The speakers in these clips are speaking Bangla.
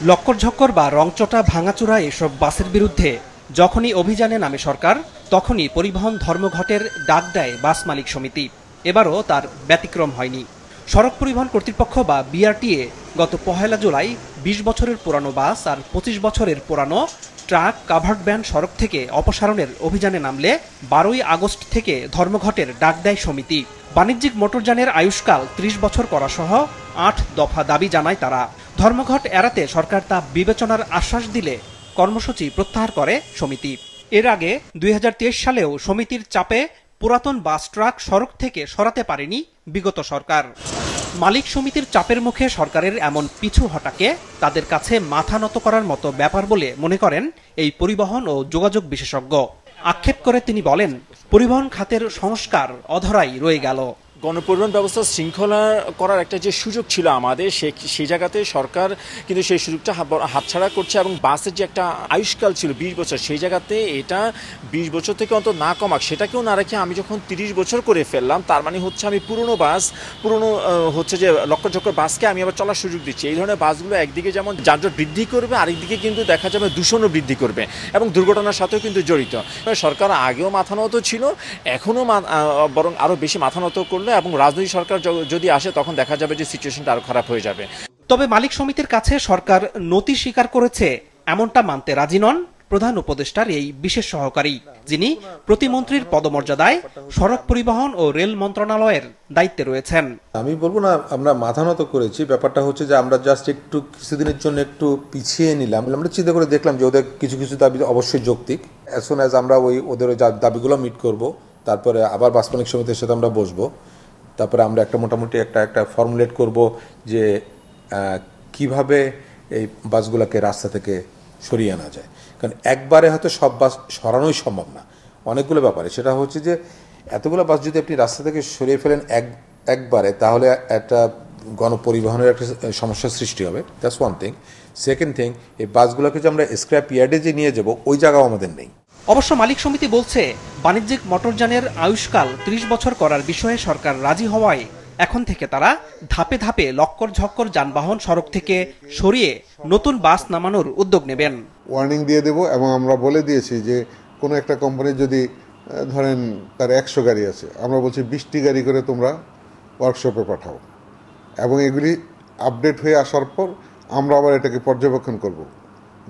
লক্কর-ঝক্কর বা রংচটা ভাঙাচোরা এসব বাসের বিরুদ্ধে যখনই অভিযানে নামে সরকার, তখনই পরিবহন ধর্মঘটের ডাক দেয় বাস মালিক সমিতি। এবারও তার ব্যতিক্রম হয়নি। সড়ক পরিবহন কর্তৃপক্ষ বা বিআরটিএ গত ১ জুলাই ২০ বছরের পুরানো বাস আর ২৫ বছরের পুরানো ট্রাক কাভার্ড ভ্যান সড়ক থেকে অপসারণের অভিযানে নামলে ১২ই আগস্ট থেকে ধর্মঘটের ডাক দেয় সমিতি। বাণিজ্যিক মোটরযানের আয়ুষ্কাল ৩০ বছর করা সহ ৮ দফা দাবি জানায় তারা। ধর্মঘট এড়াতে সরকার তা বিবেচনার আশ্বাস দিলে কর্মসূচি প্রত্যাহার করে সমিতি। এর আগে ২০২৩ সালেও সমিতির চাপে পুরাতন বাস ট্রাক সড়ক থেকে সরাতে পারেনি বিগত সরকার। মালিক সমিতির চাপের মুখে সরকারের এমন পিছু হটাকে তাদের কাছে মাথা নত করার মতো ব্যাপার বলে মনে করেন এই পরিবহন ও যোগাযোগ বিশেষজ্ঞ। আক্ষেপ করে তিনি বলেন, পরিবহন খাতের সংস্কার অধরাই রয়ে গেল। গণপরিবহন ব্যবস্থা শৃঙ্খলা করার একটা যে সুযোগ ছিল আমাদের, সেই জায়গাতে সরকার কিন্তু সেই সুযোগটা হাতছাড়া করছে। এবং বাসের যে একটা আয়ুষ্কাল ছিল ২০ বছর, সেই জায়গাতে এটা ২০ বছর থেকে অন্তত না কমাক, সেটাকেও না রেখে আমি যখন ৩০ বছর করে ফেললাম, তার মানে হচ্ছে আমি পুরনো হচ্ছে যে লক্কর-ঝক্কর বাসকে আমি আবার চলার সুযোগ দিচ্ছি। এই ধরনের বাসগুলো একদিকে যেমন যানজট বৃদ্ধি করবে, আরেকদিকে কিন্তু দেখা যাবে দূষণও বৃদ্ধি করবে এবং দুর্ঘটনার সাথেও কিন্তু জড়িত। সরকার আগেও মাথা নত ছিল, এখনও বরং আরও বেশি মাথা নত করলে এবং রাজনৈতিক সরকার যদি আসে, তখন দেখা যাবে যে সিচুয়েশনটা আরো খারাপ হয়ে যাবে। তবে মালিক সমিতির কাছে সরকার নতি স্বীকার করেছে এমনটা মানতে রাজি নন প্রধান উপদেষ্টার এই বিশেষ সহকারী, যিনি প্রতিমন্ত্রীর পদমর্যাদায় সড়ক পরিবহন ও রেল মন্ত্রণালয়ের দায়িত্বে রয়েছেন। আমি বলবো না আমরা মাথা নত করেছি, ব্যাপারটা হচ্ছে যে আমরা জাস্ট একটু কিছুদিনের জন্য একটু পিছিয়ে নিলাম। আমরা চিন্তা করে দেখলাম যে ওদের কিছু কিছু দাবি অবশ্যই যৌক্তিক। অ্যাজ সুন অ্যাজ আমরা ওদের দাবিগুলো মিট করব, তারপরে আবার বাস মালিক সমিতির সাথে আমরা বসবো, তারপরে আমরা একটা মোটামুটি একটা ফর্মুলেট করব যে কিভাবে এই বাসগুলোকে রাস্তা থেকে সরিয়ে আনা যায়। কারণ একবারে হয়তো সব বাস সরানোই সম্ভব না, অনেকগুলো ব্যাপারে। সেটা হচ্ছে যে এতগুলো বাস যদি আপনি রাস্তা থেকে সরিয়ে ফেলেন একবারে, তাহলে একটা গণপরিবহনের একটা সমস্যার সৃষ্টি হবে। That's one thing. Second thing, এই বাসগুলোকে যে আমরা স্ক্র্যাপ ইয়ার্ডে যে নিয়ে যাব, ওই জায়গাও আমাদের নেই। অবশ্য মালিক সমিতি বলছে, বাণিজ্যিক মোটরযানের আয়ুষ্কাল ৩০ বছর করার বিষয়ে সরকার রাজি হওয়ায় এখন থেকে তারা ধাপে ধাপে লক্কর-ঝক্কর যানবাহন সড়ক থেকে সরিয়ে নতুন বাস নামানোর উদ্যোগ নেবেন। ওয়ার্নিং দিয়ে দেব এবং আমরা বলে দিয়েছি যে কোনো একটা কোম্পানি যদি ধরেন তার ১০০ গাড়ি আছে, আমরা বলছি ২০টি গাড়ি করে তোমরা ওয়ার্কশপে পাঠাও, এবং এগুলি আপডেট হয়ে আসার পর আমরা আবার এটাকে পর্যবেক্ষণ করব,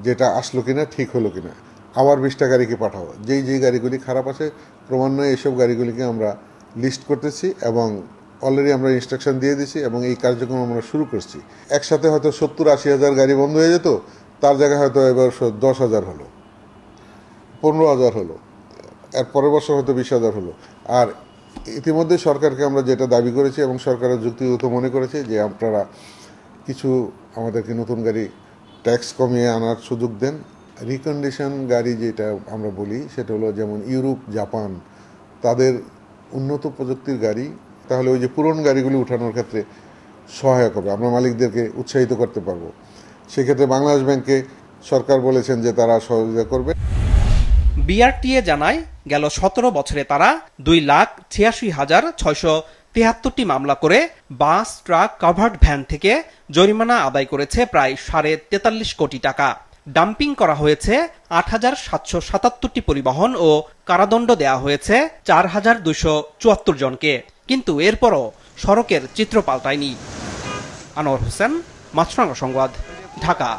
যেটা আসলো কিনা, ঠিক হলো কিনা। আবার ২০টা গাড়িকে পাঠাবো। যেই গাড়িগুলি খারাপ আছে ক্রমান্বয়ে এইসব গাড়িগুলিকে আমরা লিস্ট করতেছি এবং অলরেডি আমরা ইনস্ট্রাকশন দিয়ে দিছি এবং এই কার্যক্রম আমরা শুরু করছি। একসাথে হয়তো ৭০-৮০ হাজার গাড়ি বন্ধ হয়ে যেত, তার জায়গায় হয়তো এবার ১০,০০০ হলো, ১৫,০০০ হলো, এর পরের বছর হয়তো ২০,০০০ হলো। আর ইতিমধ্যে সরকারকে আমরা যেটা দাবি করেছি এবং সরকারের যুক্তিগত মনে করেছে যে আপনারা কিছু আমাদেরকে নতুন গাড়ি ট্যাক্স কমিয়ে আনার সুযোগ দেন। রিকন্ডিশন গাড়ি যেটা আমরা বলি, সেটা হলো যেমন ইউরোপ, জাপান, তাদের উন্নত প্রযুক্তির গাড়ি, তাহলে ওই যে পুরনো গাড়িগুলি উঠানোর ক্ষেত্রে সহায়ক হবে, আমরা মালিকদেরকে উৎসাহিত করতে পারবো। সেক্ষেত্রে বাংলাদেশ ব্যাংকে সরকার বলেছেন যে তারা সহযোগিতা করবে। বিআরটিএ জানায়, গেল ১৭ বছরে তারা ২,৮৬,৬৭৩টি মামলা করে বাস, ট্রাক, কাভার্ড ভ্যান থেকে জরিমানা আদায় করেছে প্রায় ৪.৪৩ কোটি টাকা। ডাম্পিং করা হয়েছে ৮,৭৭৭টি পরিবহন ও কারাদণ্ড দেয়া হয়েছে ৪,২৭৪ জনকে। কিন্তু এরপরও সড়কের চিত্র পাল্টায়নি। আনোয়ার হোসেন, মাছরাঙা সংবাদ, ঢাকা।